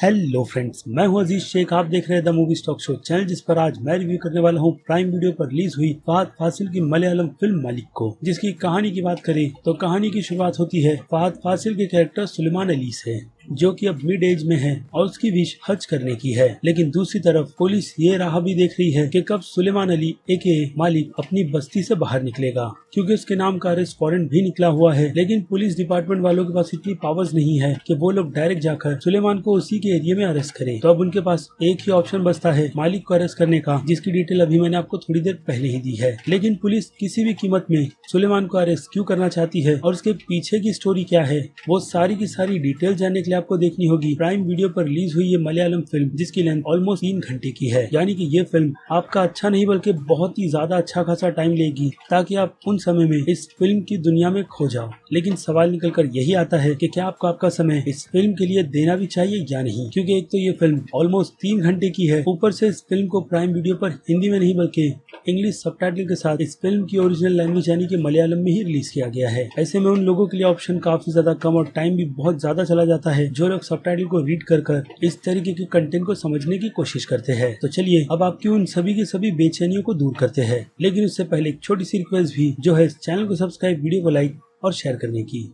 Hello friends, मैं हूं अजीज शेख। आप देख रहे हैं the movie stock show channel, जिस पर आज मैं रिव्यू करने वाला हूं प्राइम वीडियो पर रिलीज हुई फहद फासिल की मलयालम फिल्म मालिक को। जिसकी कहानी की बात करें तो कहानी की शुरुआत होती है फहद फासिल के कैरेक्टर सुलेमान अली से, जो कि अब मिड एज में है और उसकी विश हज करने की है। लेकिन दूसरी तरफ पुलिस ये राह भी देख रही है कि कब सुलेमान अली एके मालिक अपनी बस्ती से बाहर निकलेगा, क्योंकि उसके नाम का अरेस्ट वारंट भी निकला हुआ है। लेकिन पुलिस डिपार्टमेंट वालों के पास इतनी पावर्स नहीं है कि वो लोग डायरेक्ट जाकर सुलेमान को उसी के एरिया में अरेस्ट करें। तो अब उनके पास एक ही ऑप्शन बचता है मालिक को अरेस्ट करने का, जिसकी डिटेल अभी मैंने आपको थोड़ी देर पहले ही दी है। लेकिन पुलिस किसी भी कीमत में सुलेमान को अरेस्ट क्यों करना चाहती है और उसके पीछे की स्टोरी क्या है, वो सारी की सारी डिटेल जानने के लिए आपको देखनी होगी प्राइम वीडियो पर रिलीज हुई ये मलयालम फिल्म, जिसकी लेंथ ऑलमोस्ट 3 घंटे की है। यानी कि ये फिल्म आपका अच्छा नहीं बल्कि बहुत ही ज्यादा अच्छा खासा टाइम लेगी, ताकि आप उन समय में इस फिल्म की दुनिया में खो जाओ। लेकिन सवाल निकल कर यही आता है कि क्या आपको आपका समय इस फिल्म के लिए देना भी चाहिए या नहीं, क्योंकि एक तो ये फिल्म ऑलमोस्ट 3 घंटे की है, ऊपर से इस फिल्म को प्राइम वीडियो पर हिंदी में नहीं बल्कि इंग्लिश सबटाइटल के साथ इस फिल्म की ओरिजिनल लैंग्वेज यानी कि मलयालम में ही रिलीज किया गया है। ऐसे में उन लोगों के लिए ऑप्शन काफी ज्यादा कम और टाइम भी बहुत ज्यादा चला जाता है जो लोग सबटाइटल को रीड कर इस तरीके के कंटेंट को समझने की कोशिश करते हैं। तो चलिए अब आपकी उन सभी की सभी बेचैनियों को दूर करते हैं। लेकिन उससे पहले एक छोटी सी रिक्वेस्ट भी, जो है इस चैनल को सब्सक्राइब, वीडियो को लाइक और शेयर करने की।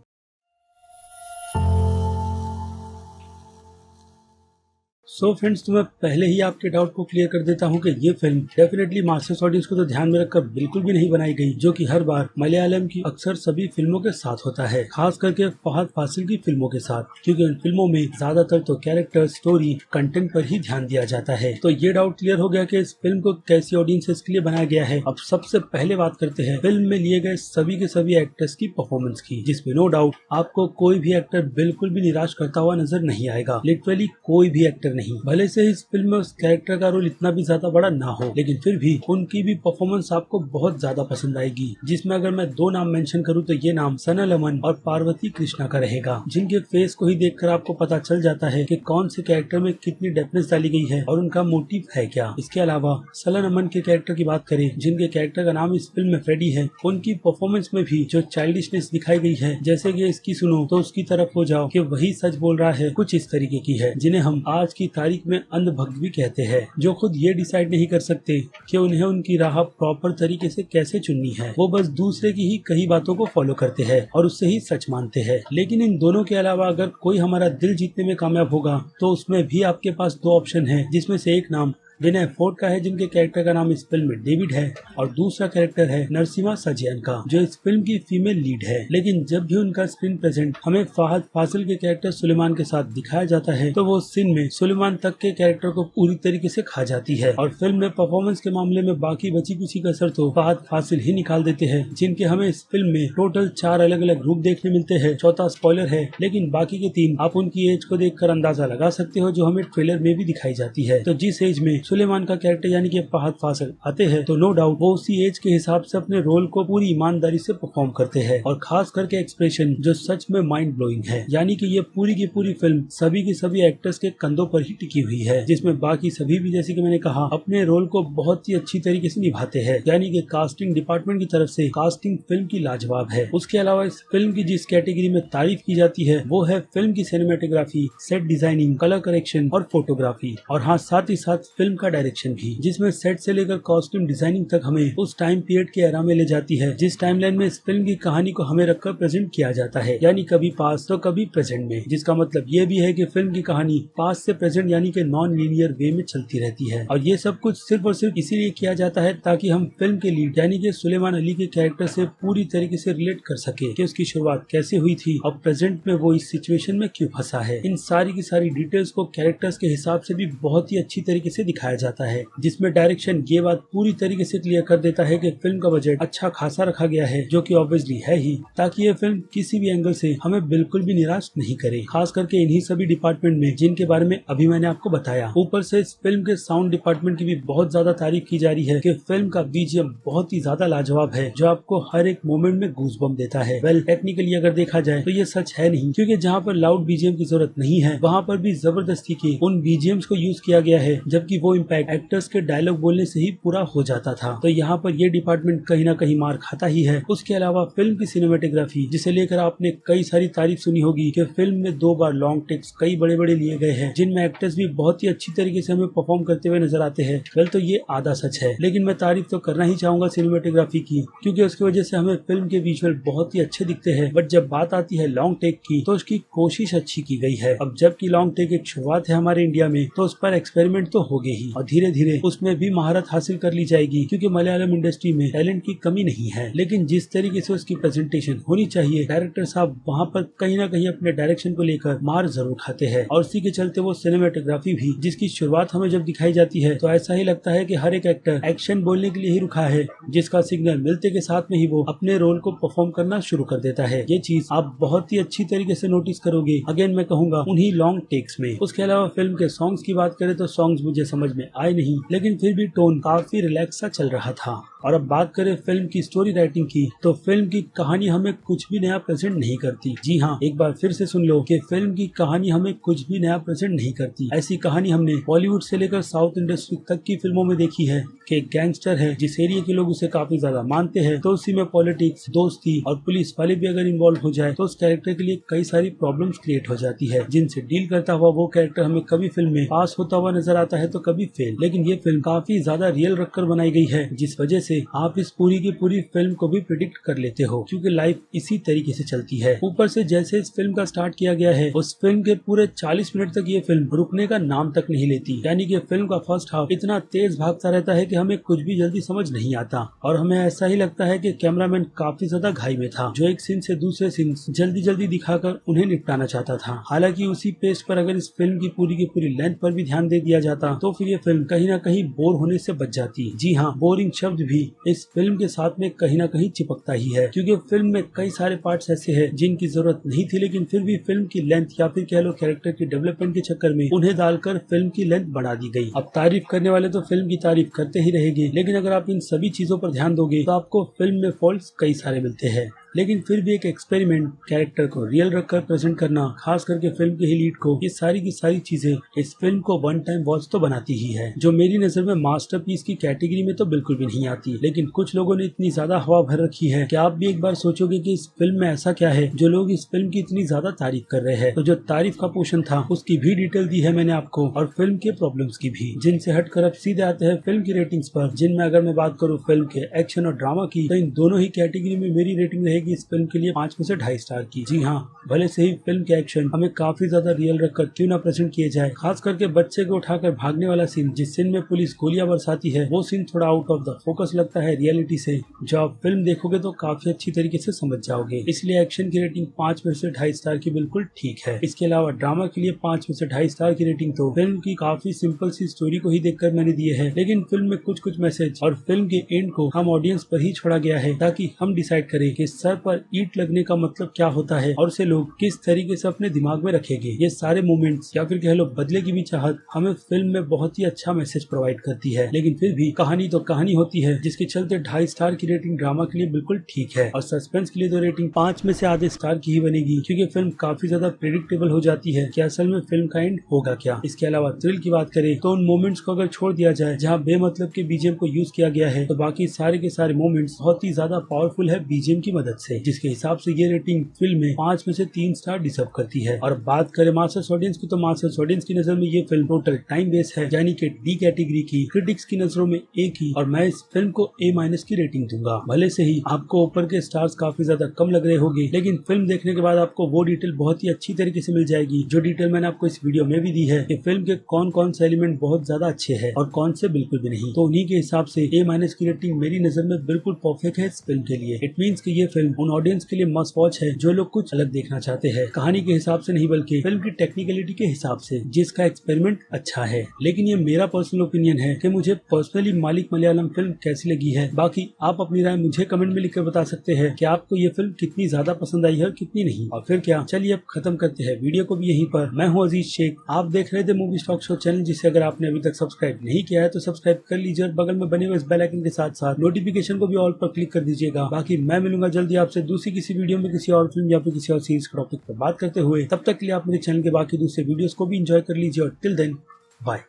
सो फ्रेंड्स, तो मैं पहले ही आपके डाउट को क्लियर कर देता हूं कि ये फिल्म डेफिनेटली मास्टर्स ऑडियंस को तो ध्यान में रखकर बिल्कुल भी नहीं बनाई गई, जो कि हर बार मलयालम की अक्सर सभी फिल्मों के साथ होता है, खास करके फहद फासिल की फिल्मों के साथ, क्योंकि उन फिल्मों में ज्यादातर तो कैरेक्टर, स्टोरी, कंटेंट पर ही ध्यान दिया जाता है। तो ये डाउट क्लियर हो गया कि इस फिल्म को कैसी ऑडियंसेस के लिए बनाया गया है। अब सबसे पहले बात करते हैं फिल्म में लिए गए सभी के सभी एक्टर्स की परफॉर्मेंस की, जिसमें नो डाउट आपको कोई भी एक्टर बिल्कुल भी निराश करता हुआ नजर नहीं आएगा। लिटरली कोई भी एक्टर नहीं, भले से इस फिल्म में उस कैरेक्टर का रोल इतना भी ज्यादा बड़ा ना हो, लेकिन फिर भी उनकी भी परफॉर्मेंस आपको बहुत ज्यादा पसंद आएगी। जिसमें अगर मैं 2 नाम मेंशन करूं तो ये नाम सनल अमन और पार्वती कृष्णा का रहेगा, जिनके फेस को ही देखकर आपको पता चल जाता है कि कौन से कैरेक्टर में कितनी डेप्थनेस डाली गई है और उनका मोटिव है क्या। इसके अलावा सनल अमन के कैरेक्टर की बात करें, जिनके कैरेक्टर का नाम इस फिल्म में फ्रेडी है, उनकी परफॉर्मेंस में भी जो चाइल्डिशनेस दिखाई गई है, जैसे कि इसकी सुनो तो उसकी तरफ हो जाओ कि वही सच बोल रहा है, कुछ इस तरीके की है, जिन्हें हम आज की तारीख में अंधभक्त भी कहते हैं, जो खुद ये डिसाइड नहीं कर सकते कि उन्हें उनकी राह प्रॉपर तरीके से कैसे चुननी है। वो बस दूसरे की ही कई बातों को फॉलो करते हैं और उससे ही सच मानते हैं। लेकिन इन दोनों के अलावा अगर कोई हमारा दिल जीतने में कामयाब होगा तो उसमें भी आपके पास 2 ऑप्शन है, जिसमें से एक नाम विनय फोर्ट का है, जिनके कैरेक्टर का नाम इस फिल्म में डेविड है, और दूसरा कैरेक्टर है नरसिमा सजयन का, जो इस फिल्म की फीमेल लीड है। लेकिन जब भी उनका स्क्रीन प्रेजेंट हमें फहद फासिल के कैरेक्टर सुलेमान के साथ दिखाया जाता है, तो वो सीन में सुलेमान तक के कैरेक्टर को पूरी तरीके से खा जाती है। और फिल्म में परफॉर्मेंस के मामले में बाकी बची कुची कसर तो फहद फासिल ही निकाल देते हैं, जिनके हमें इस फिल्म में टोटल 4 अलग अलग रूप देखने मिलते हैं। चौथा स्पॉइलर है, लेकिन बाकी के 3 आप उनकी एज को देखकर अंदाजा लगा सकते हो, जो हमें ट्रेलर में भी दिखाई जाती है। तो जिस एज में सुलेमान का कैरेक्टर यानी कि फहद फासिल आते हैं, तो नो डाउट वो उसी एज के हिसाब से अपने रोल को पूरी ईमानदारी से परफॉर्म करते हैं, और खास करके एक्सप्रेशन जो सच में माइंड ब्लोइंग है। यानी कि ये पूरी की पूरी फिल्म सभी की सभी एक्टर्स के कंधों पर ही टिकी हुई है, जिसमें बाकी सभी भी, जैसे कि मैंने कहा, अपने रोल को बहुत ही अच्छी तरीके से निभाते हैं। यानी कि कास्टिंग डिपार्टमेंट की तरफ से कास्टिंग फिल्म की लाजवाब है। उसके अलावा इस फिल्म की जिस कैटेगरी में तारीफ की जाती है वो है फिल्म की cinematography, set designing, colour correction और फोटोग्राफी, और हाँ साथ ही साथ फिल्म का डायरेक्शन भी, जिसमें सेट से लेकर कॉस्ट्यूम डिजाइनिंग तक हमें उस टाइम पीरियड के एरा में ले जाती है जिस टाइमलाइन में इस फिल्म की कहानी को हमें रखकर प्रेजेंट किया जाता है। यानी कभी पास तो कभी प्रेजेंट में, जिसका मतलब ये भी है कि फिल्म की कहानी पास से प्रेजेंट यानी कि नॉन लीनियर वे में चलती रहती है। और ये सब कुछ सिर्फ और सिर्फ इसीलिए किया जाता है ताकि हम फिल्म के लीड यानी कि सुलेमान अली के कैरेक्टर से पूरी तरीके से रिलेट कर सके कि उसकी शुरुआत कैसे हुई थी और प्रेजेंट में वो इस सिचुएशन में क्यों फंसा है। इन सारी की सारी डिटेल्स को कैरेक्टर्स के हिसाब से भी बहुत ही अच्छी तरीके से दिखाया जाता है, जिसमें डायरेक्शन ये बात पूरी तरीके से क्लियर कर देता है कि फिल्म का बजट अच्छा खासा रखा गया है, जो कि ऑब्वियसली है ही, ताकि ये फिल्म किसी भी एंगल से हमें बिल्कुल भी निराश नहीं करे, खास करके इन्हीं सभी डिपार्टमेंट में जिनके बारे में अभी मैंने आपको बताया। ऊपर से इस फिल्म के साउंड डिपार्टमेंट की भी बहुत ज्यादा तारीफ की जा रही है कि फिल्म का बीजीएम बहुत ही ज्यादा लाजवाब है, जो आपको हर एक मोमेंट में गूज़बम्प देता है। वेल टेक्निकली अगर देखा जाए तो ये सच है नहीं, क्योंकि जहाँ पर लाउड बीजीएम की जरूरत नहीं है वहाँ पर भी जबरदस्ती के उन बीजीएम्स को यूज किया गया है, जबकि वो इम्पैक्ट एक्टर्स के डायलॉग बोलने से ही पूरा हो जाता था। तो यहाँ पर ये डिपार्टमेंट कहीं ना कहीं मार खाता ही है। उसके अलावा फिल्म की सिनेमेटोग्राफी, जिसे लेकर आपने कई सारी तारीफ सुनी होगी कि फिल्म में 2 बार लॉन्ग टेक्स कई बड़े बड़े लिए गए हैं, जिनमें एक्टर्स भी बहुत ही अच्छी तरीके से हमें परफॉर्म करते हुए नजर आते हैं। वेल, तो ये आधा सच है, लेकिन मैं तारीफ तो करना ही चाहूंगा सिनेमेटोग्राफी की, क्योंकि उसकी वजह से हमें फिल्म के विजुअल बहुत ही अच्छे दिखते हैं। बट जब बात आती है लॉन्ग टेक की, तो उसकी कोशिश अच्छी की गई है। अब जबकि लॉन्ग टेक एक शुरुआत है हमारे इंडिया में, तो उस पर एक्सपेरिमेंट तो होगे ही, और धीरे धीरे उसमें भी महारत हासिल कर ली जाएगी, क्योंकि मलयालम इंडस्ट्री में टैलेंट की कमी नहीं है। लेकिन जिस तरीके से उसकी प्रेजेंटेशन होनी चाहिए, डायरेक्टर साहब वहाँ पर कहीं ना कहीं अपने डायरेक्शन को लेकर मार जरूर खाते हैं, और उसी के चलते वो सिनेमेटोग्राफी भी, जिसकी शुरुआत हमें जब दिखाई जाती है तो ऐसा ही लगता है कि हर एक एक्टर एक्शन बोलने के लिए ही रुका है, जिसका सिग्नल मिलते के साथ में ही वो अपने रोल को परफॉर्म करना शुरू कर देता है। ये चीज आप बहुत ही अच्छी तरीके से नोटिस करोगे, अगेन मैं कहूंगा उन्हीं लॉन्ग टेक्स में। उसके अलावा फिल्म के सॉन्ग्स की बात करें तो सॉन्ग्स मुझे समझ में आए नहीं, लेकिन फिर भी टोन काफी रिलैक्स सा चल रहा था। और अब बात करें फिल्म की स्टोरी राइटिंग की, तो फिल्म की कहानी हमें कुछ भी नया प्रेजेंट नहीं करती। जी हाँ, एक बार फिर से सुन लो कि फिल्म की कहानी हमें कुछ भी नया प्रेजेंट नहीं करती। ऐसी कहानी हमने बॉलीवुड से लेकर साउथ इंडस्ट्री तक की फिल्मों में देखी है कि एक गैंगस्टर है, जिस एरिया के लोग उसे काफी ज्यादा मानते हैं, तो उसी में पॉलिटिक्स, दोस्ती और पुलिस वाले भी अगर इन्वॉल्व हो जाए तो उस कैरेक्टर के लिए कई सारी प्रॉब्लम्स क्रिएट हो जाती है, जिनसे डील करता हुआ वो कैरेक्टर हमें कभी फिल्म में पास होता हुआ नजर आता है तो कभी फेल। लेकिन ये फिल्म काफी ज्यादा रियल रखकर बनाई गई है, जिस वजह से आप इस पूरी की पूरी फिल्म को भी प्रिडिक्ट कर लेते हो, क्योंकि लाइफ इसी तरीके से चलती है। ऊपर से जैसे इस फिल्म का स्टार्ट किया गया है, उस फिल्म के पूरे 40 मिनट तक ये फिल्म रुकने का नाम तक नहीं लेती। यानी कि फिल्म का फर्स्ट हाफ इतना तेज भागता रहता है कि हमें कुछ भी जल्दी समझ नहीं आता, और हमें ऐसा ही लगता है कि कैमरामैन काफी ज्यादा घाई में था, जो एक सीन से दूसरे सीन जल्दी जल्दी दिखाकर उन्हें निपटाना चाहता था। हालांकि उसी पेस पर अगर इस फिल्म की पूरी लेंथ पर भी ध्यान दे दिया जाता तो फिर ये फिल्म कहीं ना कहीं बोर होने से बच जाती। जी हाँ, बोरिंग शब्द भी इस फिल्म के साथ में कहीं ना कहीं चिपकता ही है, क्योंकि फिल्म में कई सारे पार्ट्स ऐसे हैं जिनकी जरूरत नहीं थी, लेकिन फिर भी फिल्म की लेंथ या फिर कह लो कैरेक्टर की डेवलपमेंट के चक्कर में उन्हें डालकर फिल्म की लेंथ बढ़ा दी गई। अब तारीफ करने वाले तो फिल्म की तारीफ करते ही रहेंगे, लेकिन अगर आप इन सभी चीजों पर ध्यान दोगे तो आपको फिल्म में फॉल्ट्स कई सारे मिलते हैं। लेकिन फिर भी एक एक्सपेरिमेंट, कैरेक्टर को रियल रखकर प्रेजेंट करना, खास करके फिल्म के ही लीड को, ये सारी की सारी चीजें इस फिल्म को वन टाइम वॉच तो बनाती ही है, जो मेरी नजर में मास्टरपीस की कैटेगरी में तो बिल्कुल भी नहीं आती। लेकिन कुछ लोगों ने इतनी ज्यादा हवा भर रखी है कि आप भी एक बार सोचोगे कि इस फिल्म में ऐसा क्या है जो लोग इस फिल्म की इतनी ज्यादा तारीफ कर रहे हैं। तो जो तारीफ का पोर्शन था उसकी भी डिटेल दी है मैंने आपको, और फिल्म के प्रॉब्लम्स की भी, जिनसे हटकर अब सीधे आते हैं फिल्म की रेटिंग्स पर, जिनमें अगर मैं बात करूँ फिल्म के एक्शन और ड्रामा की, तो इन दोनों ही कैटेगरी में मेरी रेटिंग रहेगी इस फिल्म के लिए 5 में से 2.5 स्टार की। जी हाँ, भले से ही फिल्म के एक्शन हमें काफी ज्यादा रियल रखकर क्यों ना प्रेजेंट किए जाए, खास करके बच्चे को उठाकर भागने वाला सीन, जिस सीन में पुलिस गोलियां बरसाती है, वो सीन थोड़ा आउट ऑफ द फोकस लगता है रियलिटी से, जो आप फिल्म देखोगे तो काफी अच्छी तरीके से समझ जाओगे। इसलिए एक्शन की रेटिंग 5 में से 2.5 स्टार की बिल्कुल ठीक है। इसके अलावा ड्रामा के लिए 5 में से 2.5 स्टार की रेटिंग तो फिल्म की काफी सिंपल सी स्टोरी को ही देखकर मैंने दिए है, लेकिन फिल्म में कुछ कुछ मैसेज और फिल्म के एंड को हम ऑडियंस पर ही छोड़ा गया है, ताकि हम डिसाइड करें कि सर पर ईंट लगने का मतलब क्या होता है और उसे लोग किस तरीके से अपने दिमाग में रखेंगे। ये सारे मोमेंट्स या फिर कह लो बदले की भी चाहत हमें फिल्म में बहुत ही अच्छा मैसेज प्रोवाइड करती है। लेकिन फिर भी कहानी तो कहानी होती है, जिसके चलते 2.5 स्टार की रेटिंग ड्रामा के लिए बिल्कुल ठीक है, और सस्पेंस के लिए तो रेटिंग 5 में से आधे स्टार की ही बनेगी, क्योंकि फिल्म काफी ज्यादा प्रेडिक्टेबल हो जाती है कि असल में फिल्म का एंड होगा क्या। इसके अलावा थ्रिल की बात करें तो उन मोमेंट्स को अगर छोड़ दिया जाए जहाँ बेमतलब के बीजीएम को यूज किया गया है, तो बाकी सारे के सारे मोमेंट्स बहुत ही ज्यादा पावरफुल है बीजीएम की मदद से, जिसके हिसाब से ये रेटिंग फिल्म में 5 में से 3 स्टार डिजर्व करती है। और बात करें मास्टर्स ऑडियंस की, तो मास्टर्स ऑडियंस की नजर में ये फिल्म टोटल टाइम बेस है, यानी कि डी कैटेगरी की, क्रिटिक्स की नजरों में एक ही, और मैं इस फिल्म को A- की रेटिंग दूंगा। भले से ही आपको ऊपर के स्टार्स काफी ज्यादा कम लग रहे होंगे, लेकिन फिल्म देखने के बाद आपको वो डिटेल बहुत ही अच्छी तरीके से मिल जाएगी, जो डिटेल मैंने आपको इस वीडियो में भी दी है कि फिल्म के कौन कौन से एलिमेंट बहुत ज्यादा अच्छे हैं और कौन से बिल्कुल भी नहीं। तो उन्हीं के हिसाब से A- की रेटिंग मेरी नजर में बिल्कुल परफेक्ट है इस फिल्म के लिए। इट मींस कि ये फिल्म उन ऑडियंस के लिए मस्ट वॉच है जो लोग कुछ अलग देखना चाहते हैं, कहानी के हिसाब से नहीं बल्कि फिल्म की टेक्निकलिटी के हिसाब से, जिसका एक्सपेरिमेंट अच्छा है। लेकिन ये मेरा पर्सनल ओपिनियन है कि मुझे पर्सनली मालिक मलयालम फिल्म कैसी लगी है। बाकी आप अपनी राय मुझे कमेंट में लिखकर बता सकते हैं कि आपको ये फिल्म कितनी ज्यादा पसंद आई है और कितनी नहीं। और फिर क्या, चलिए अब खत्म करते हैं वीडियो को भी यहीं पर। मैं हूँ अजीज शेख, आप देख रहे थे मूवी स्टॉक शो चैनल, जिसे अगर आपने अभी तक सब्सक्राइब नहीं किया है तो सब्सक्राइब कर लीजिए, और बगल में बने हुए इस बेल आइकन के साथ साथ नोटिफिकेशन को भी ऑल पर क्लिक कर दीजिएगा। बाकी मैं मिलूंगा जल्दी आपसे दूसरी किसी वीडियो में किसी और फिल्म या फिर किसी और सीरीज टॉपिक पर बात करते हुए। तब तक के लिए आप मेरे चैनल के बाकी दूसरे वीडियोस को भी एंजॉय कर लीजिए, और टिल देन बाय।